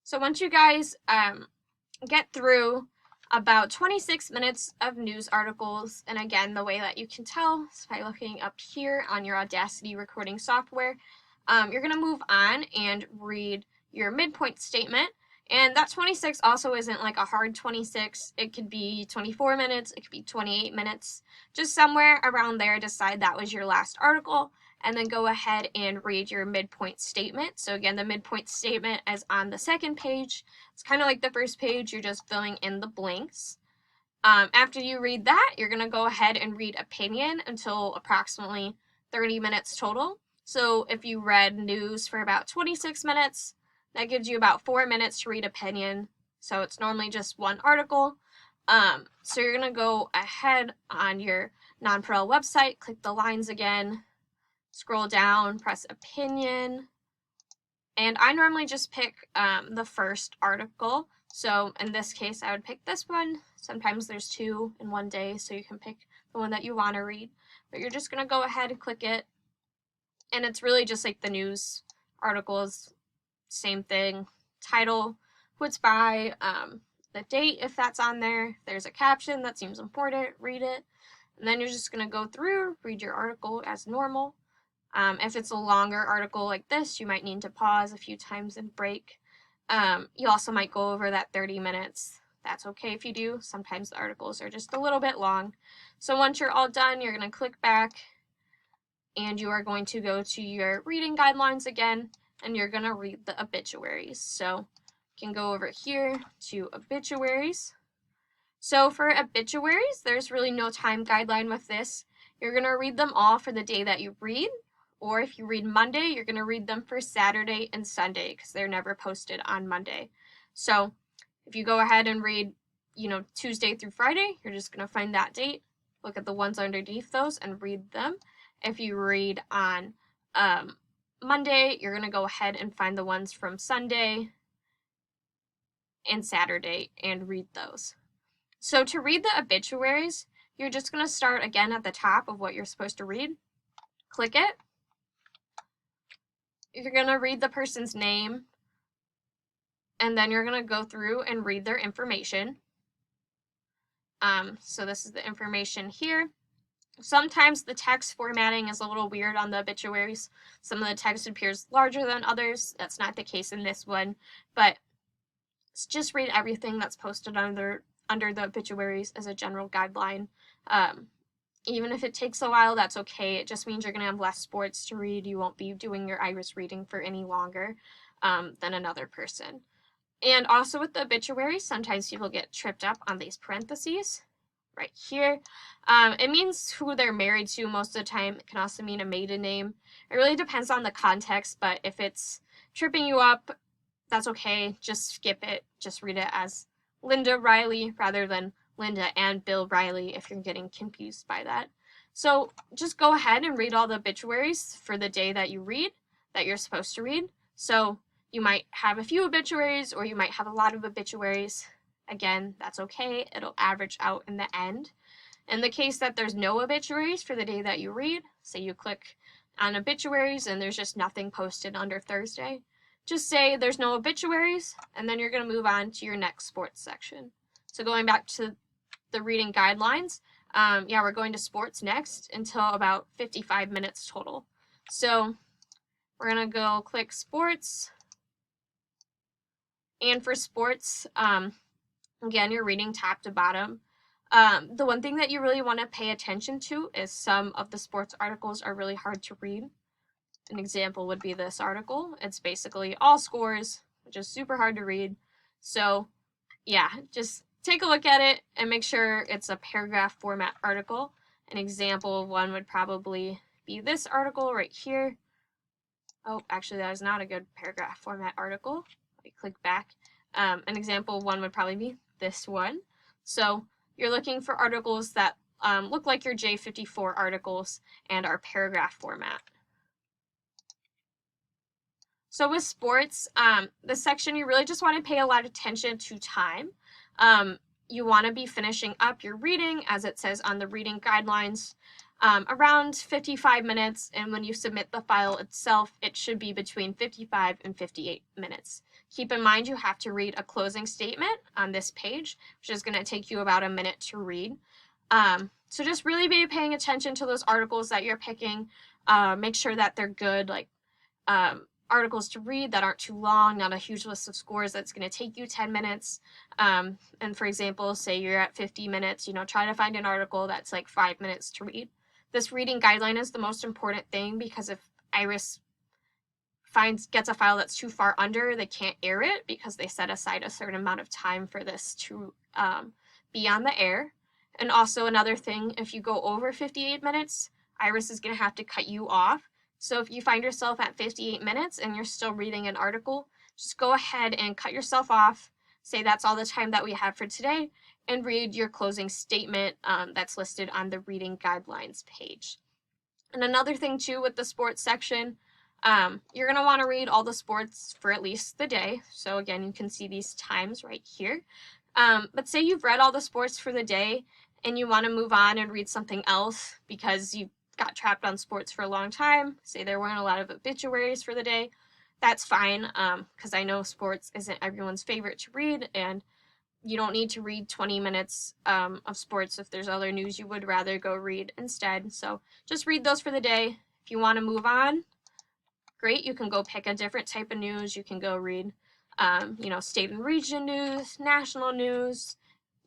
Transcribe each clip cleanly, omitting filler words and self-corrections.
So once you guys get through about 26 minutes of news articles, and again, the way that you can tell is by looking up here on your Audacity recording software, you're going to move on and read your midpoint statement. And that 26 also isn't like a hard 26. It could be 24 minutes, it could be 28 minutes, just somewhere around there. Decide that was your last article, and then go ahead and read your midpoint statement. So again, the midpoint statement is on the second page. It's kind of like the first page, you're just filling in the blanks. After you read that, you're going to go ahead and read opinion until approximately 30 minutes total. So if you read news for about 26 minutes, that gives you about 4 minutes to read opinion. So it's normally just one article. So you're going to go ahead on your Nonpareil website, click the lines again, scroll down, press opinion, and I normally just pick the first article. So in this case, I would pick this one. Sometimes there's two in one day, so you can pick the one that you want to read. But you're just going to go ahead and click it. And it's really just like the news articles, same thing. Title, who it's by, the date if that's on there. If there's a caption that seems important, read it. And then you're just going to go through, read your article as normal. If it's a longer article like this, you might need to pause a few times and break. You also might go over that 30 minutes. That's okay if you do. Sometimes the articles are just a little bit long. So once you're all done, you're going to click back and you are going to go to your reading guidelines again, and you're going to read the obituaries. So you can go over here to obituaries. So for obituaries, there's really no time guideline with this. You're going to read them all for the day that you read. Or if you read Monday, you're going to read them for Saturday and Sunday because they're never posted on Monday. So if you go ahead and read, Tuesday through Friday, you're just going to find that date, look at the ones underneath those and read them. If you read on Monday, you're going to go ahead and find the ones from Sunday and Saturday and read those. So to read the obituaries, you're just going to start again at the top of what you're supposed to read. Click it. You're going to read the person's name, and then you're going to go through and read their information. So this is the information here. Sometimes the text formatting is a little weird on the obituaries. Some of the text appears larger than others. That's not the case in this one, but just read everything that's posted under the obituaries as a general guideline. Even if it takes a while, that's okay. It just means you're going to have less sports to read. You won't be doing your iris reading for any longer than another person. And also with the obituaries, sometimes people get tripped up on these parentheses right here. It means who they're married to most of the time. It can also mean a maiden name. It really depends on the context, but if it's tripping you up, that's okay. Just skip it. Just read it as Linda Riley rather than Linda and Bill Riley if you're getting confused by that. So just go ahead and read all the obituaries for the day that you read, that you're supposed to read. So you might have a few obituaries or you might have a lot of obituaries. Again, that's okay. It'll average out in the end. In the case that there's no obituaries for the day that you read, say you click on obituaries and there's just nothing posted under Thursday, just say there's no obituaries, and then you're going to move on to your next sports section. So going back to the reading guidelines, we're going to sports next until about 55 minutes total. So we're going to go click sports. And for sports, again, you're reading top to bottom. The one thing that you really want to pay attention to is some of the sports articles are really hard to read. An example would be this article. It's basically all scores, which is super hard to read. So yeah, just take a look at it and make sure it's a paragraph format article. An example of one would probably be this article right here. Oh, actually, that is not a good paragraph format article. Let me click back. An example of one would probably be this one. So you're looking for articles that look like your J54 articles and are paragraph format. So with sports, this section, you really just want to pay a lot of attention to time. You want to be finishing up your reading, as it says on the reading guidelines, around 55 minutes, and when you submit the file itself, it should be between 55 and 58 minutes. Keep in mind you have to read a closing statement on this page, which is going to take you about a minute to read. So just really be paying attention to those articles that you're picking. Make sure that they're good, like articles to read that aren't too long, not a huge list of scores that's going to take you 10 minutes. And for example, say you're at 50 minutes, try to find an article that's like 5 minutes to read. This reading guideline is the most important thing, because if IRIS gets a file that's too far under, they can't air it because they set aside a certain amount of time for this to be on the air. And also another thing, if you go over 58 minutes, IRIS is going to have to cut you off. So if you find yourself at 58 minutes and you're still reading an article, just go ahead and cut yourself off, say that's all the time that we have for today, and read your closing statement that's listed on the reading guidelines page. And another thing too with the sports section, you're going to want to read all the sports for at least the day. So again, you can see these times right here. But say you've read all the sports for the day and you want to move on and read something else because you got trapped on sports for a long time. Say there weren't a lot of obituaries for the day. That's fine, because I know sports isn't everyone's favorite to read, and you don't need to read 20 minutes of sports if there's other news you would rather go read instead. So just read those for the day. If you want to move on, great, you can go pick a different type of news. You can go read, state and region news, national news.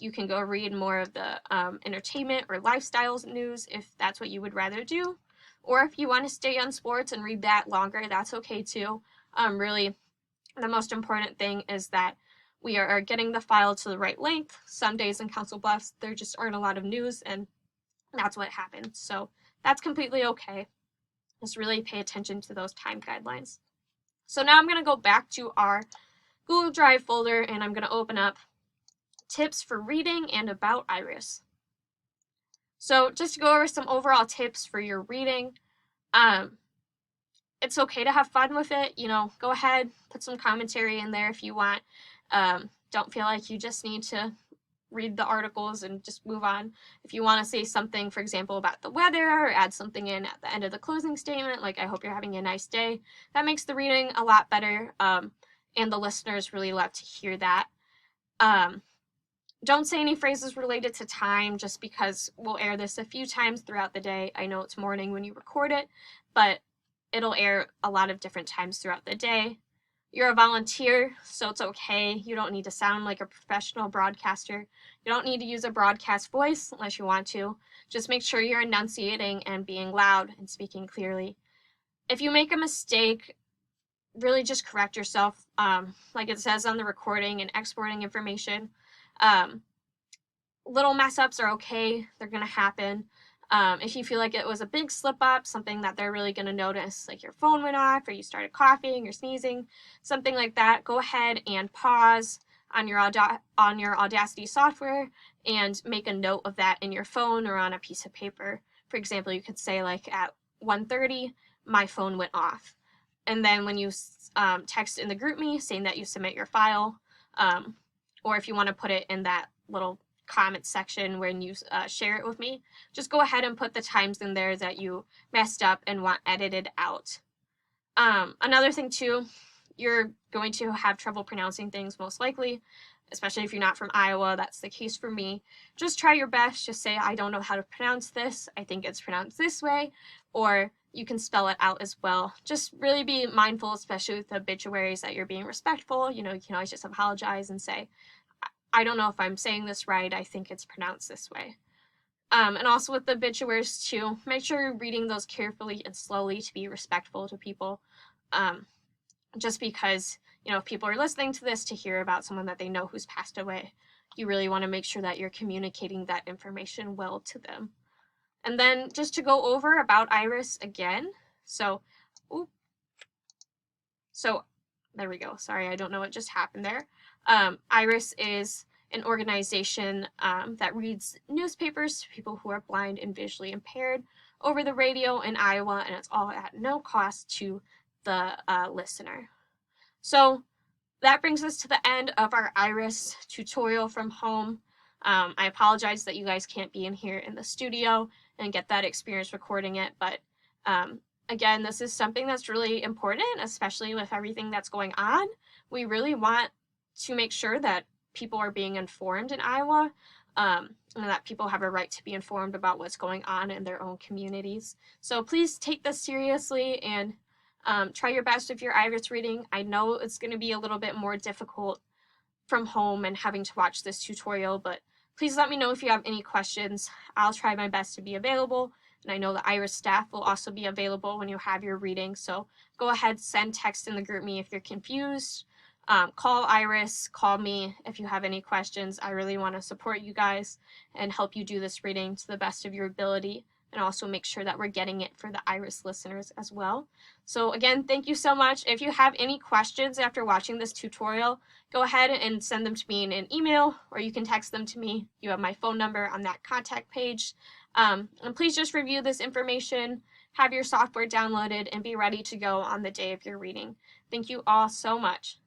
You can go read more of the entertainment or lifestyles news if that's what you would rather do. Or if you want to stay on sports and read that longer, that's okay too. Really, the most important thing is that we are getting the file to the right length. Some days in Council Bluffs, there just aren't a lot of news, and that's what happens. So that's completely okay. Just really pay attention to those time guidelines. So now I'm going to go back to our Google Drive folder, and I'm going to open up tips for reading and about IRIS. So just to go over some overall tips for your reading, it's okay to have fun with it. Go ahead, put some commentary in there if you want. Don't feel like you just need to read the articles and just move on. If you want to say something, for example, about the weather, or add something in at the end of the closing statement, like I hope you're having a nice day, that makes the reading a lot better, and the listeners really love to hear that. Don't say any phrases related to time, just because we'll air this a few times throughout the day. I know it's morning when you record it, but it'll air a lot of different times throughout the day. You're a volunteer, so it's okay. You don't need to sound like a professional broadcaster. You don't need to use a broadcast voice unless you want to. Just make sure you're enunciating and being loud and speaking clearly. If you make a mistake, really just correct yourself, like it says on the recording and exporting information. Little mess-ups are okay. They're going to happen. If you feel like it was a big slip-up, something that they're really going to notice, like your phone went off or you started coughing or sneezing, something like that, go ahead and pause on your Audacity software and make a note of that in your phone or on a piece of paper. For example, you could say like at 1:30, my phone went off. And then when you text in the GroupMe saying that you submit your file, or if you want to put it in that little comment section when you share it with me, just go ahead and put the times in there that you messed up and want edited out. Another thing too, you're going to have trouble pronouncing things most likely, especially if you're not from Iowa. That's the case for me. Just try your best. Just say, I don't know how to pronounce this. I think it's pronounced this way, or you can spell it out as well. Just really be mindful, especially with the obituaries, that you're being respectful. You can always just apologize and say, I don't know if I'm saying this right. I think it's pronounced this way. And also with the obituaries too, make sure you're reading those carefully and slowly to be respectful to people. Just because, if people are listening to this to hear about someone that they know who's passed away, you really want to make sure that you're communicating that information well to them. And then just to go over about IRIS again. So there we go. Sorry, I don't know what just happened there. IRIS is an organization that reads newspapers to people who are blind and visually impaired over the radio in Iowa, and it's all at no cost to the listener. So that brings us to the end of our IRIS tutorial from home. I apologize that you guys can't be in here in the studio and get that experience recording it, but again, this is something that's really important, especially with everything that's going on we really want to make sure that people are being informed in Iowa, and that people have a right to be informed about what's going on in their own communities. So please take this seriously and try your best with your IRIS reading. I know it's going to be a little bit more difficult from home and having to watch this tutorial, but please let me know if you have any questions. I'll try my best to be available, and I know the IRIS staff will also be available when you have your reading, so go ahead, send text in the GroupMe if you're confused. Call IRIS, call me if you have any questions. I really want to support you guys and help you do this reading to the best of your ability, and also make sure that we're getting it for the IRIS listeners as well. So again, thank you so much. If you have any questions after watching this tutorial, go ahead and send them to me in an email, or you can text them to me. You have my phone number on that contact page. And please just review this information, have your software downloaded, and be ready to go on the day of your reading. Thank you all so much.